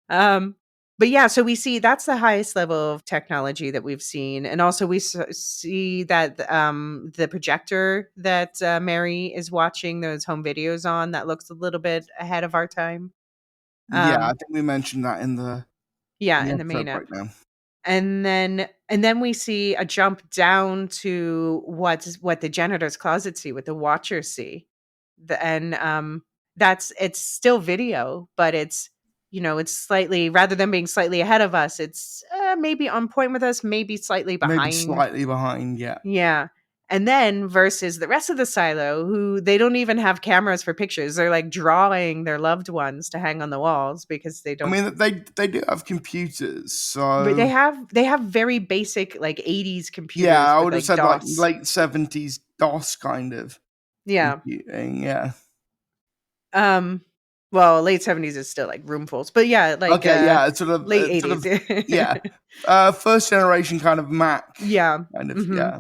um but yeah, so we see that's the highest level of technology that we've seen. And also we see that the projector that Mary is watching those home videos on, that looks a little bit ahead of our time. Yeah, I think we mentioned that in the in the main episode app. breakdown. And then we see a jump down to what the janitor's closet see, what the watchers see. It's still video, but it's, it's slightly, rather than being slightly ahead of us, it's maybe on point with us, maybe slightly behind. Maybe slightly behind, yeah. Yeah. And then versus the rest of the silo, who they don't even have cameras for pictures. They're like drawing their loved ones to hang on the walls because they don't. I mean, they do have computers, so But they have very basic like 80s computers. yeah, I with, would have like, said DOS. like late 70s DOS kind of Yeah. computing, yeah. Well, late 70s is still like roomfuls, but yeah, like Okay, yeah, it's sort of late sort 80s. of, yeah. First generation kind of Mac. Yeah. Kind of, Mhm. yeah.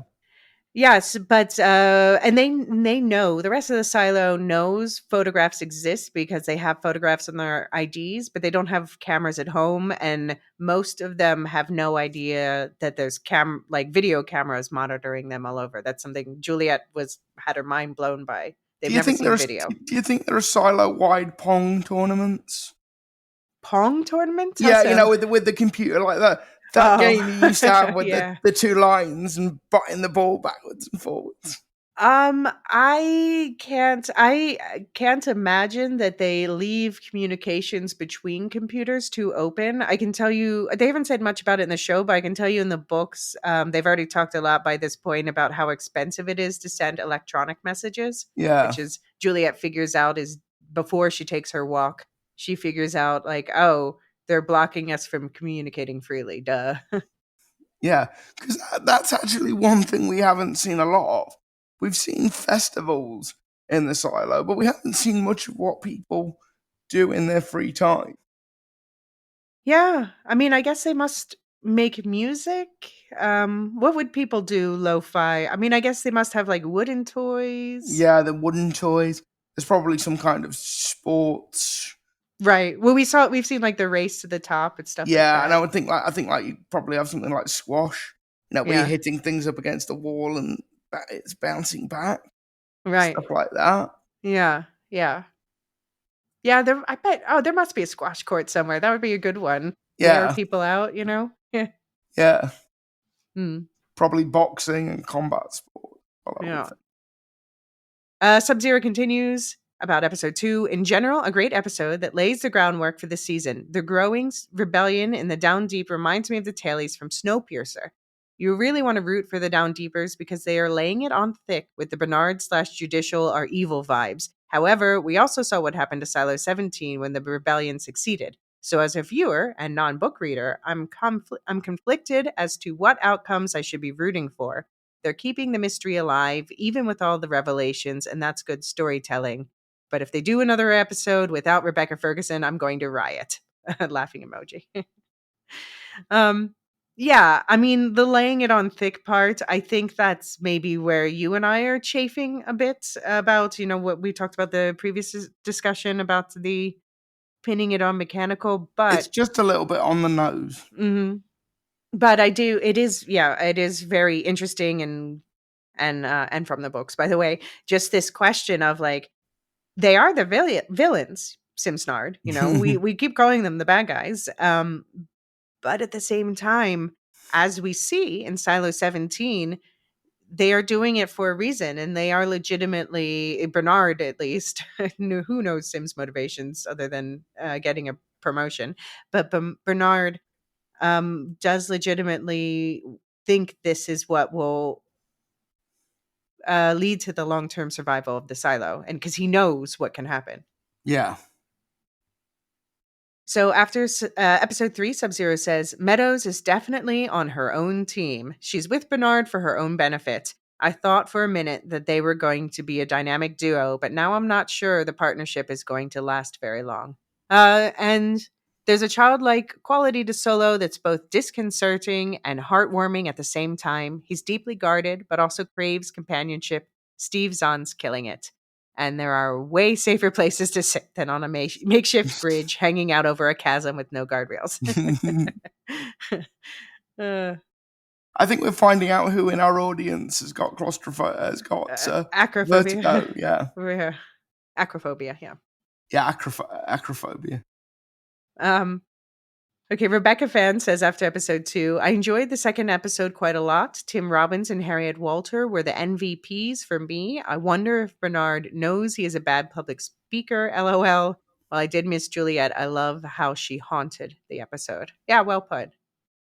Yes, but and they know, the rest of the silo knows photographs exist because they have photographs on their IDs, but they don't have cameras at home, and most of them have no idea that there's video cameras monitoring them all over. That's something Juliet had her mind blown by. They've never seen video. Do you think there are silo-wide Pong tournaments? Pong tournaments? Yeah, with the computer like that. That game you used to have with Yeah. the two lines and butting the ball backwards and forwards. I can't imagine that they leave communications between computers too open. I can tell you, they haven't said much about it in the show, but I can tell you in the books, they've already talked a lot by this point about how expensive it is to send electronic messages. Yeah. Which is Juliet figures out is before she takes her walk. She figures out like, oh, they're blocking us from communicating freely. Duh. Yeah, because that's actually one thing we haven't seen a lot of. We've seen festivals in the silo, but we haven't seen much of what people do in their free time. Yeah, I mean, I guess they must make music. What would people do lo-fi? I mean, I guess they must have like wooden toys. Yeah, the wooden toys. There's probably some kind of sports. Right. Well, we've seen like the race to the top and stuff. Yeah, like that. and I think you probably have something like squash. Where you're hitting things up against the wall and it's bouncing back. Right. Stuff like that. Yeah. Yeah. Yeah, I bet. Oh, there must be a squash court somewhere. That would be a good one. Yeah. Wear people out, Yeah. Yeah. Probably boxing and combat sport. Yeah. Sub-Zero continues about episode 2. In general, a great episode that lays the groundwork for the season. The growing rebellion in the Down Deep reminds me of the tailies from Snowpiercer. You really want to root for the Down Deepers because they are laying it on thick with the Bernard/Judicial are evil vibes. However, we also saw what happened to Silo 17 when the rebellion succeeded. So as a viewer and non-book reader, I'm conflicted as to what outcomes I should be rooting for. They're keeping the mystery alive, even with all the revelations, and that's good storytelling. But if they do another episode without Rebecca Ferguson, I'm going to riot. Laughing emoji. Yeah, I mean, the laying it on thick part, I think that's maybe where you and I are chafing a bit about, what we talked about the previous discussion about the pinning it on mechanical, but it's just a little bit on the nose. Mm-hmm. But it is very interesting and from the books, by the way, just this question of like, they are the villains, Simsnard, we keep calling them the bad guys. But at the same time, as we see in Silo 17, they are doing it for a reason, and they are legitimately, Bernard at least, who knows Sim's motivations other than getting a promotion. But Bernard does legitimately think this is what will lead to the long-term survival of the silo, and because he knows what can happen. Yeah. So after episode 3, Sub-Zero says, Meadows is definitely on her own team. She's with Bernard for her own benefit. I thought for a minute that they were going to be a dynamic duo, but now I'm not sure the partnership is going to last very long. And there's a childlike quality to Solo that's both disconcerting and heartwarming at the same time. He's deeply guarded, but also craves companionship. Steve Zahn's killing it. And there are way safer places to sit than on a makeshift bridge hanging out over a chasm with no guardrails. I think we're finding out who in our audience has got Acrophobia. vertigo. Yeah. Acrophobia, yeah. Yeah, acrophobia. Okay, Rebecca Fan says after episode 2, I enjoyed the second episode quite a lot. Tim Robbins and Harriet Walter were the MVPs for me. I wonder if Bernard knows he is a bad public speaker, LOL. While I did miss Juliet, I love how she haunted the episode. Yeah, well put.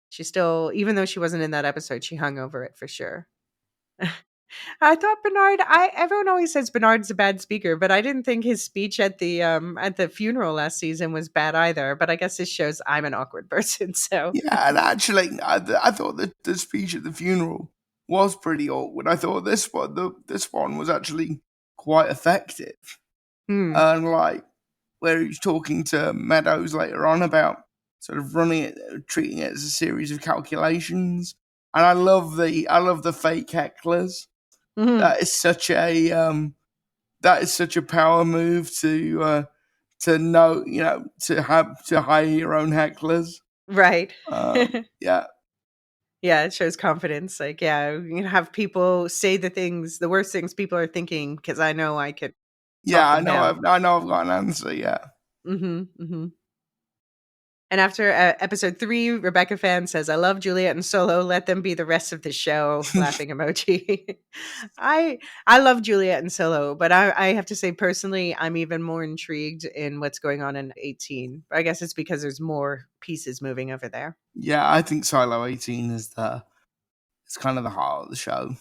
She still, even though she wasn't in that episode, she hung over it for sure. I thought Bernard. Everyone always says Bernard's a bad speaker, but I didn't think his speech at the funeral last season was bad either. But I guess this shows I'm an awkward person. So Yeah, and actually, I thought that the speech at the funeral was pretty awkward. I thought this one was actually quite effective, and like where he's talking to Meadows later on about sort of running it, treating it as a series of calculations. And I love the fake hecklers. That is such a power move to know, to hire your own hecklers. right. Yeah. Yeah, it shows confidence. Like, yeah, you can have people say the worst things people are thinking, because I know I could. Yeah, I know. I know. I've got an answer. Yeah. And after episode 3, Rebecca Fan says, I love Juliet and Solo. Let them be the rest of the show. Laughing emoji. I love Juliet and Solo, but I have to say personally, I'm even more intrigued in what's going on in 18. I guess it's because there's more pieces moving over there. Yeah, I think Silo 18 is it's kind of the heart of the show.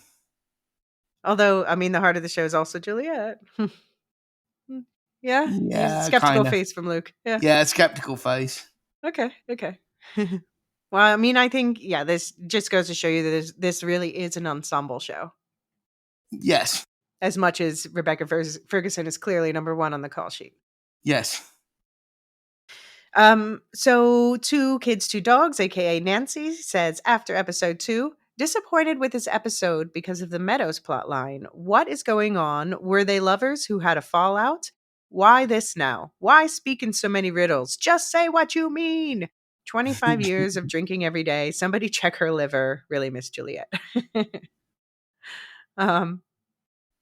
Although, I mean, the heart of the show is also Juliet. Yeah, skeptical kinda. face from Luke. Yeah, skeptical face. Okay. Well, I mean, I think, this just goes to show you that this really is an ensemble show. Yes. As much as Rebecca Ferguson is clearly number 1 on the call sheet. Yes. So 2 Kids, 2 Dogs, aka Nancy, says after episode 2, disappointed with this episode because of the Meadows plot line. What is going on? Were they lovers who had a fallout? Why this now? Why speak in so many riddles? Just say what you mean. 25 years of drinking every day. Somebody check her liver. Really miss Juliet. And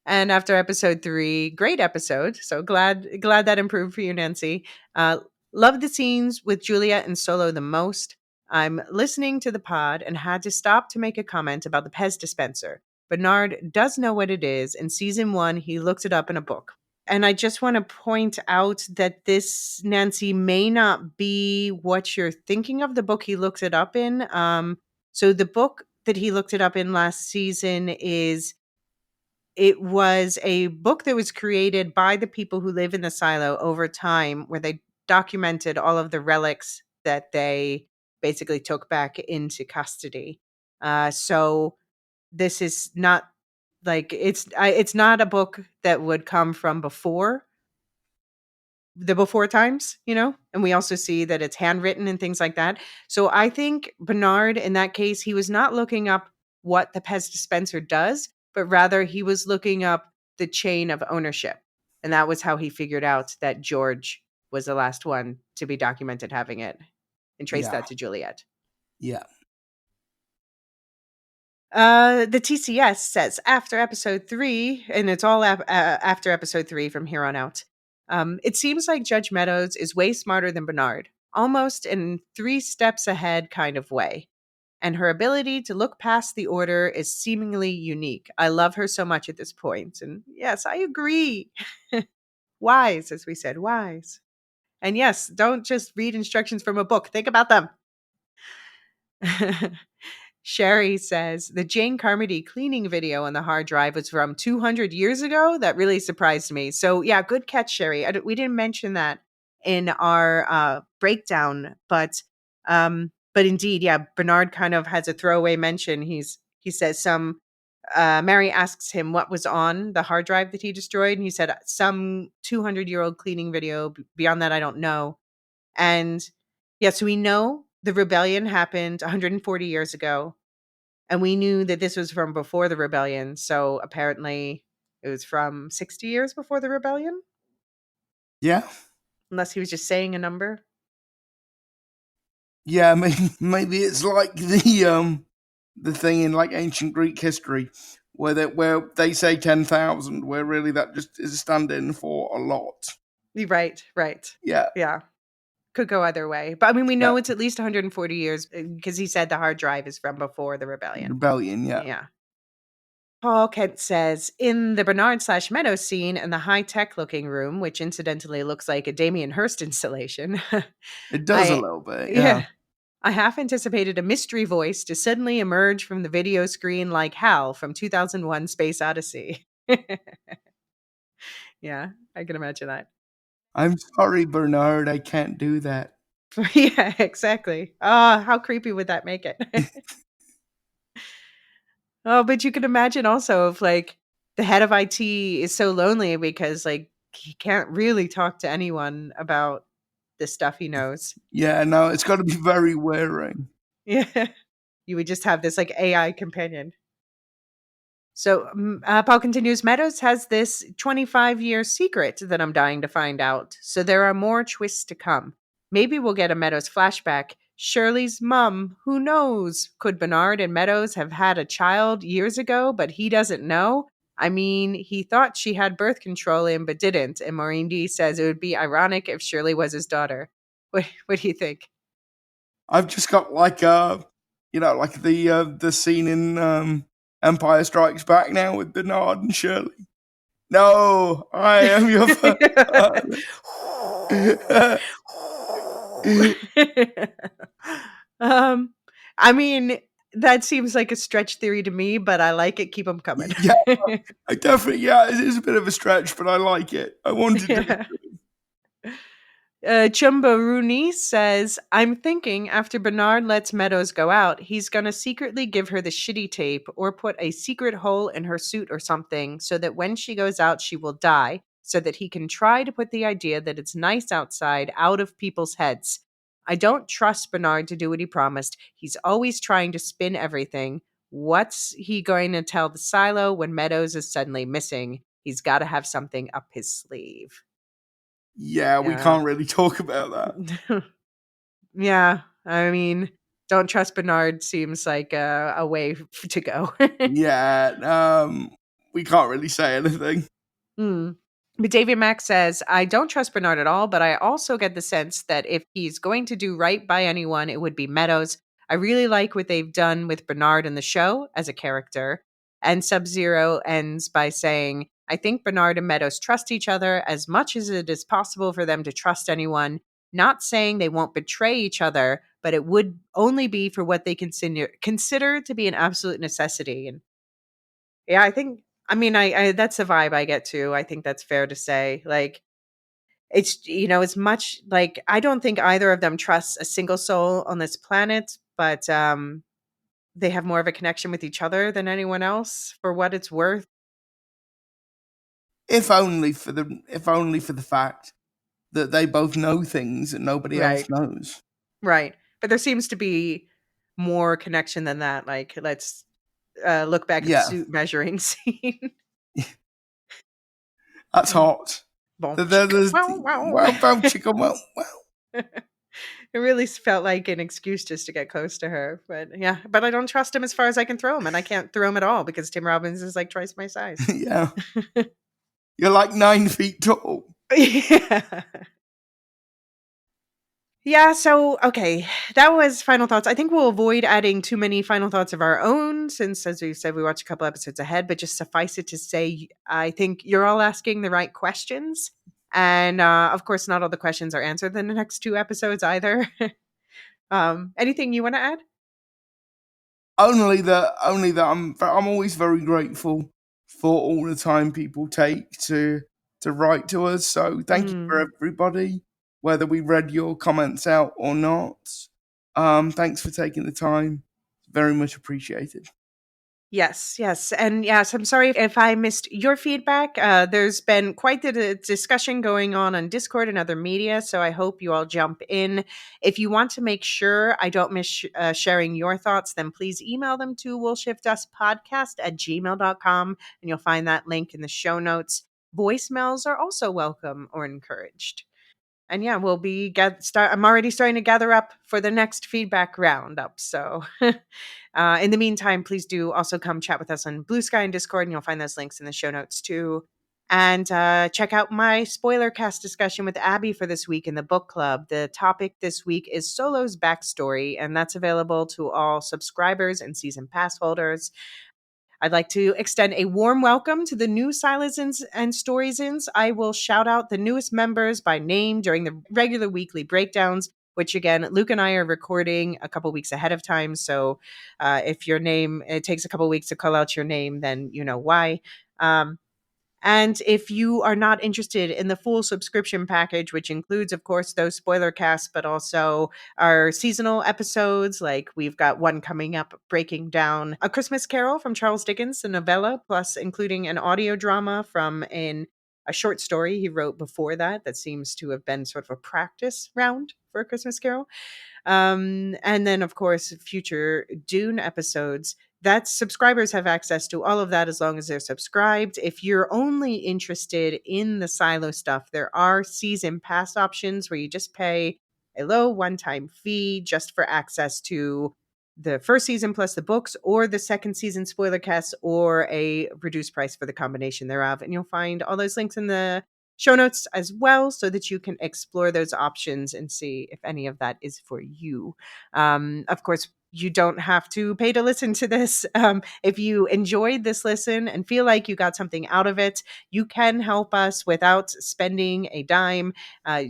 after episode 3, great episode. So glad that improved for you, Nancy. Love the scenes with Juliet and Solo the most. I'm listening to the pod and had to stop to make a comment about the Pez dispenser. Bernard does know what it is. In season 1, he looked it up in a book. And I just want to point out that this, Nancy, may not be what you're thinking of, the book he looked it up in. So the book that he looked it up in last season it was a book that was created by the people who live in the silo over time, where they documented all of the relics that they basically took back into custody. So this is not like it's not a book that would come from before times, and we also see that it's handwritten and things like that. So I think Bernard, in that case, he was not looking up what the Pez dispenser does, but rather he was looking up the chain of ownership. And that was how he figured out that George was the last one to be documented having it, and traced that to Juliet. Yeah. The TCS says after episode 3, and it's all after episode 3 from here on out. It seems like Judge Meadows is way smarter than Bernard, almost in 3 steps ahead kind of way. And her ability to look past the order is seemingly unique. I love her so much at this point. And yes, I agree. Wise, as we said, wise. And yes, don't just read instructions from a book. Think about them. Sherry says the Jane Carmody cleaning video on the hard drive was from 200 years ago. That really surprised me. So, yeah, good catch, Sherry. We didn't mention that in our breakdown, but indeed, yeah, Bernard kind of has a throwaway mention. He says Mary asks him what was on the hard drive that he destroyed, and he said some 200-year-old cleaning video. Beyond that, I don't know. And yeah, so we know the rebellion happened 140 years ago, and we knew that this was from before the rebellion. So apparently it was from 60 years before the rebellion, Yeah. unless he was just saying a number. Yeah, maybe it's like the thing in like ancient Greek history where they say 10,000, where really that just is a stand-in for a lot. Right. Yeah. Yeah. Could go either way. But I mean, we know Yeah. it's at least 140 years because he said the hard drive is from before the rebellion. Rebellion, yeah. Yeah. Paul Kent says, in the Bernard/Meadows scene in the high-tech looking room, which incidentally looks like a Damien Hirst installation. It does a little bit, yeah. Yeah. I half anticipated a mystery voice to suddenly emerge from the video screen like Hal from 2001 Space Odyssey. Yeah, I can imagine that. I'm sorry, Bernard, I can't do that. Yeah, exactly. Oh, how creepy would that make it? Oh, but you can imagine also if like the head of IT is so lonely because like he can't really talk to anyone about the stuff he knows. Yeah, no, it's got to be very wearing. Yeah. You would just have this like AI companion. So Paul continues, Meadows has this 25-year secret that I'm dying to find out. So there are more twists to come. Maybe we'll get a Meadows flashback. Shirley's mum, who knows? Could Bernard and Meadows have had a child years ago, but he doesn't know? I mean, he thought she had birth control in, but didn't. And Maureen D says it would be ironic if Shirley was his daughter. What do you think? I've just got like like the scene in Empire Strikes Back now with Bernard and Shirley. No, I am your father. I mean, that seems like a stretch theory to me, but I like it. Keep them coming. Yeah, I definitely, it is a bit of a stretch, but I like it. I wanted to be good. Chumba Rooney says, I'm thinking after Bernard lets Meadows go out, he's going to secretly give her the shitty tape or put a secret hole in her suit or something so that when she goes out, she will die, so that he can try to put the idea that it's nice outside out of people's heads. I don't trust Bernard to do what he promised. He's always trying to spin everything. What's he going to tell the Silo when Meadows is suddenly missing? He's got to have something up his sleeve. Yeah, we can't really talk about that. Yeah, I mean, don't trust Bernard seems like a way to go. Yeah, we can't really say anything. But David Mack says, I don't trust Bernard at all, but I also get the sense that if he's going to do right by anyone, it would be Meadows. I really like what they've done with Bernard in the show as a character. And Sub-Zero ends by saying, I think Bernard and Meadows trust each other as much as it is possible for them to trust anyone. Not saying they won't betray each other, but it would only be for what they consider to be an absolute necessity. And yeah, I that's the vibe I get too. I think that's fair to say. Like, it's, as much like I don't think either of them trusts a single soul on this planet, but they have more of a connection with each other than anyone else, for what it's worth. If only for the fact that they both know things that nobody else knows. Right. But there seems to be more connection than that. Like, let's look back at the suit measuring scene. That's hot. It really felt like an excuse just to get close to her. But yeah, but I don't trust him as far as I can throw him. And I can't throw him at all because Tim Robbins is like twice my size. Yeah. You're like 9 feet tall. Yeah. Yeah, so, okay, that was final thoughts. I think we'll avoid adding too many final thoughts of our own since, as we said, we watch a couple episodes ahead, but just suffice it to say, I think you're all asking the right questions. And, of course, not all the questions are answered in the next 2 episodes either. Anything you want to add? Only that I'm always very grateful for all the time people take to write to us. So thank you for everybody, whether we read your comments out or not. Thanks for taking the time. Very much appreciated. Yes, yes. And yes, I'm sorry if I missed your feedback. There's been quite the discussion going on Discord and other media, so I hope you all jump in. If you want to make sure I don't miss sharing your thoughts, then please email them to willshiftuspodcast@gmail.com, and you'll find that link in the show notes. Voicemails are also welcome or encouraged. And yeah, we'll be I'm already starting to gather up for the next feedback roundup. So, in the meantime, please do also come chat with us on Blue Sky and Discord, and you'll find those links in the show notes too. And check out my spoiler cast discussion with Abby for this week in the book club. The topic this week is Solo's backstory, and that's available to all subscribers and season pass holders. I'd like to extend a warm welcome to the new Silazins and Storyzins. I will shout out the newest members by name during the regular weekly breakdowns, which again, Luke and I are recording a couple weeks ahead of time. So if it takes a couple weeks to call out your name, then you know why. And if you are not interested in the full subscription package, which includes, of course, those spoiler casts, but also our seasonal episodes, like we've got one coming up breaking down A Christmas Carol from Charles Dickens, the novella, plus including an audio drama from a short story he wrote before that seems to have been sort of a practice round for A Christmas Carol. And then, of course, future Dune episodes. That subscribers have access to all of that as long as they're subscribed. If you're only interested in the Silo stuff, there are season pass options where you just pay a low one-time fee just for access to the first season plus the books, or the second season spoiler cast, or a reduced price for the combination thereof. And you'll find all those links in the show notes as well, so that you can explore those options and see if any of that is for you. Of course, you don't have to pay to listen to this. If you enjoyed this listen and feel like you got something out of it, you can help us without spending a dime.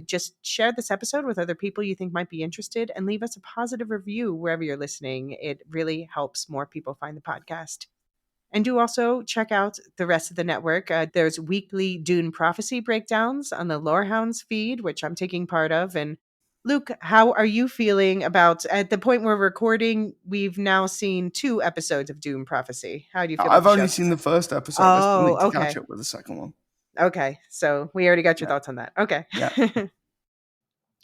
Just share this episode with other people you think might be interested, and leave us a positive review wherever you're listening. It really helps more people find the podcast. And do also check out the rest of the network. There's weekly Dune Prophecy breakdowns on the Lorehounds feed, which I'm taking part of. And Luke, how are you feeling about, at the point we're recording, we've now seen 2 episodes of Dune Prophecy. How do you feel about I've the only show? seen the first episode. I still need to catch Okay. up with the second one. Okay. So we already got your Yeah. thoughts on that. Okay.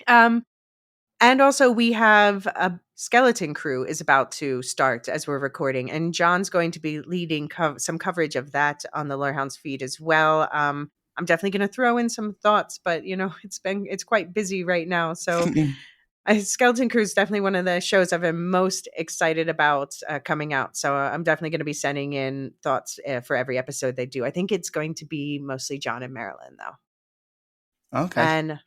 Yeah. And also, we have a skeleton crew is about to start as we're recording, and John's going to be leading some coverage of that on the Lorehounds feed as well. I'm definitely going to throw in some thoughts, but it's quite busy right now. So, Skeleton Crew is definitely one of the shows I've been most excited about coming out. So I'm definitely going to be sending in thoughts for every episode they do. I think it's going to be mostly John and Marilyn, though. Okay. And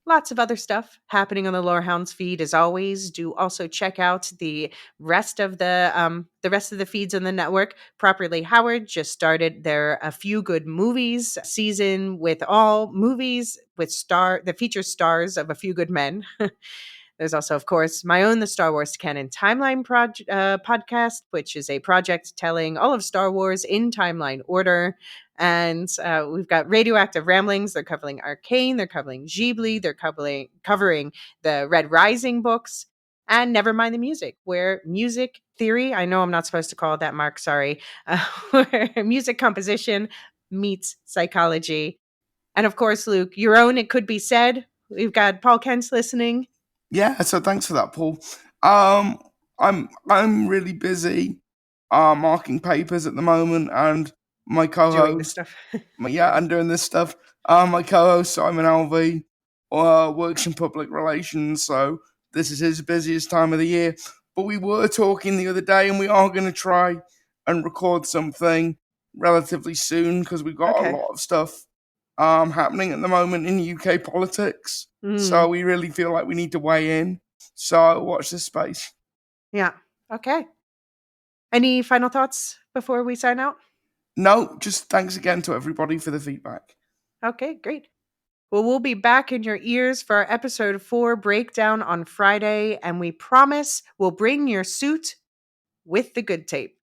lots of other stuff happening on the Lorehounds feed as always. Do also check out the rest of the feeds on the network. Properly Howard just started their A Few Good Movies season, with all movies with the feature stars of A Few Good Men. There's also, of course, my own The Star Wars Canon Timeline podcast, which is a project telling all of Star Wars in timeline order. And we've got Radioactive Ramblings. They're covering Arcane. They're covering Ghibli. They're covering the Red Rising books. And Nevermind the Music, where music theory, I know I'm not supposed to call it that, Mark, sorry, where music composition meets psychology. And of course, Luke, your own It Could Be Said. We've got Paul Kent's listening. Yeah, so thanks for that, Paul. I'm really busy marking papers at the moment, and my Doing this co-host, stuff. I'm doing this stuff. My co-host Simon Alvey works in public relations, so this is his busiest time of the year. But we were talking the other day, and we are going to try and record something relatively soon, because we've got a lot of stuff happening at the moment in UK politics. So we really feel like we need to weigh in. So watch this space. Yeah. Okay. Any final thoughts before we sign out? No, just thanks again to everybody for the feedback. Okay, great. Well, we'll be back in your ears for our episode 4 breakdown on Friday, and we promise we'll bring your suit with the good tape.